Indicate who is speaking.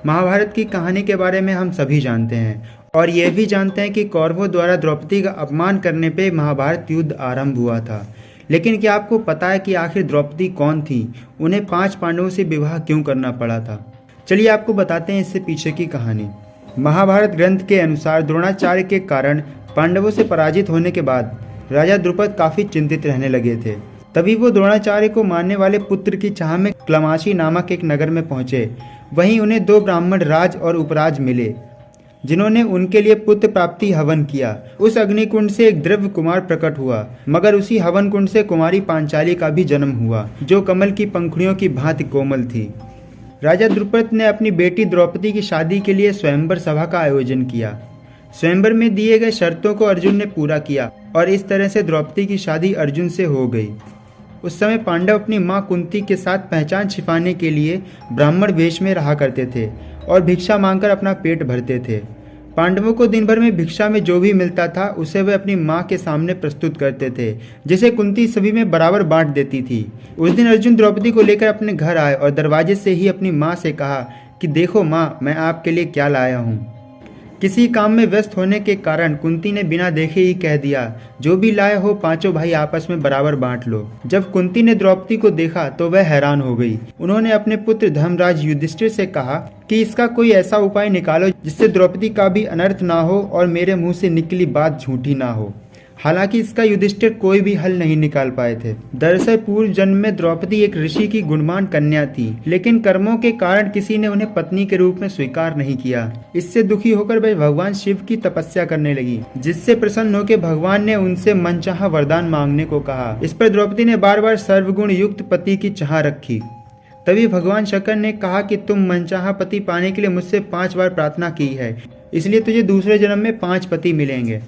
Speaker 1: महाभारत की कहानी के बारे में हम सभी जानते हैं और यह भी जानते हैं कि कौरवों द्वारा द्रौपदी का अपमान करने पे महाभारत युद्ध आरंभ हुआ था। लेकिन क्या आपको पता है कि आखिर द्रौपदी कौन थी? उन्हें 5 पांडवों से विवाह क्यों करना पड़ा था? चलिए आपको बताते हैं इससे पीछे की कहानी। महाभारत ग्रंथ के अनुसार द्रोणाचार्य के कारण पांडवों से पराजित होने के बाद राजा द्रुपद काफी चिंतित रहने लगे थे। तभी वो द्रोणाचार्य को मारने वाले पुत्र की चाह में क्लमाशी नामक एक नगर में पहुंचे। वहीं उन्हें 2 ब्राह्मण राज और उपराज मिले जिन्होंने उनके लिए पुत्र प्राप्ति हवन किया। उस अग्निकुंड से एक द्रव्य कुमार प्रकट हुआ, मगर उसी हवन कुंड से कुमारी पांचाली का भी जन्म हुआ जो कमल की पंखुड़ियों की भांति कोमल थी। राजा द्रुपद ने अपनी बेटी द्रौपदी की शादी के लिए स्वयंवर सभा का आयोजन किया। स्वयंवर में दिए गए शर्तों को अर्जुन ने पूरा किया और इस तरह से द्रौपदी की शादी अर्जुन से हो गई। उस समय पांडव अपनी मां कुंती के साथ पहचान छिपाने के लिए ब्राह्मण वेश में रहा करते थे और भिक्षा मांगकर अपना पेट भरते थे। पांडवों को दिन भर में भिक्षा में जो भी मिलता था उसे वे अपनी मां के सामने प्रस्तुत करते थे, जिसे कुंती सभी में बराबर बांट देती थी। उस दिन अर्जुन द्रौपदी को लेकर अपने घर आए और दरवाजे से ही अपनी मां से कहा कि देखो मां, मैं आपके लिए क्या लाया हूँ। किसी काम में व्यस्त होने के कारण कुंती ने बिना देखे ही कह दिया, जो भी लाए हो 5 भाई आपस में बराबर बांट लो। जब कुंती ने द्रौपदी को देखा तो वह हैरान हो गई। उन्होंने अपने पुत्र धर्मराज युधिष्ठिर से कहा कि इसका कोई ऐसा उपाय निकालो जिससे द्रौपदी का भी अनर्थ ना हो और मेरे मुंह से निकली बात झूठी ना हो। हालांकि इसका युधिष्ठिर कोई भी हल नहीं निकाल पाए थे। दरअसल पूर्व जन्म में द्रौपदी एक ऋषि की गुणवान कन्या थी, लेकिन कर्मों के कारण किसी ने उन्हें पत्नी के रूप में स्वीकार नहीं किया। इससे दुखी होकर वह भगवान शिव की तपस्या करने लगी, जिससे प्रसन्न होकर भगवान ने उनसे मनचाहा वरदान मांगने को कहा। इस पर द्रौपदी ने बार बार सर्वगुण युक्त पति की चाह रखी। तभी भगवान शंकर ने कहा कि तुम मनचाहा पति पाने के लिए मुझसे 5 बार प्रार्थना की है, इसलिए तुझे दूसरे जन्म में 5 पति मिलेंगे।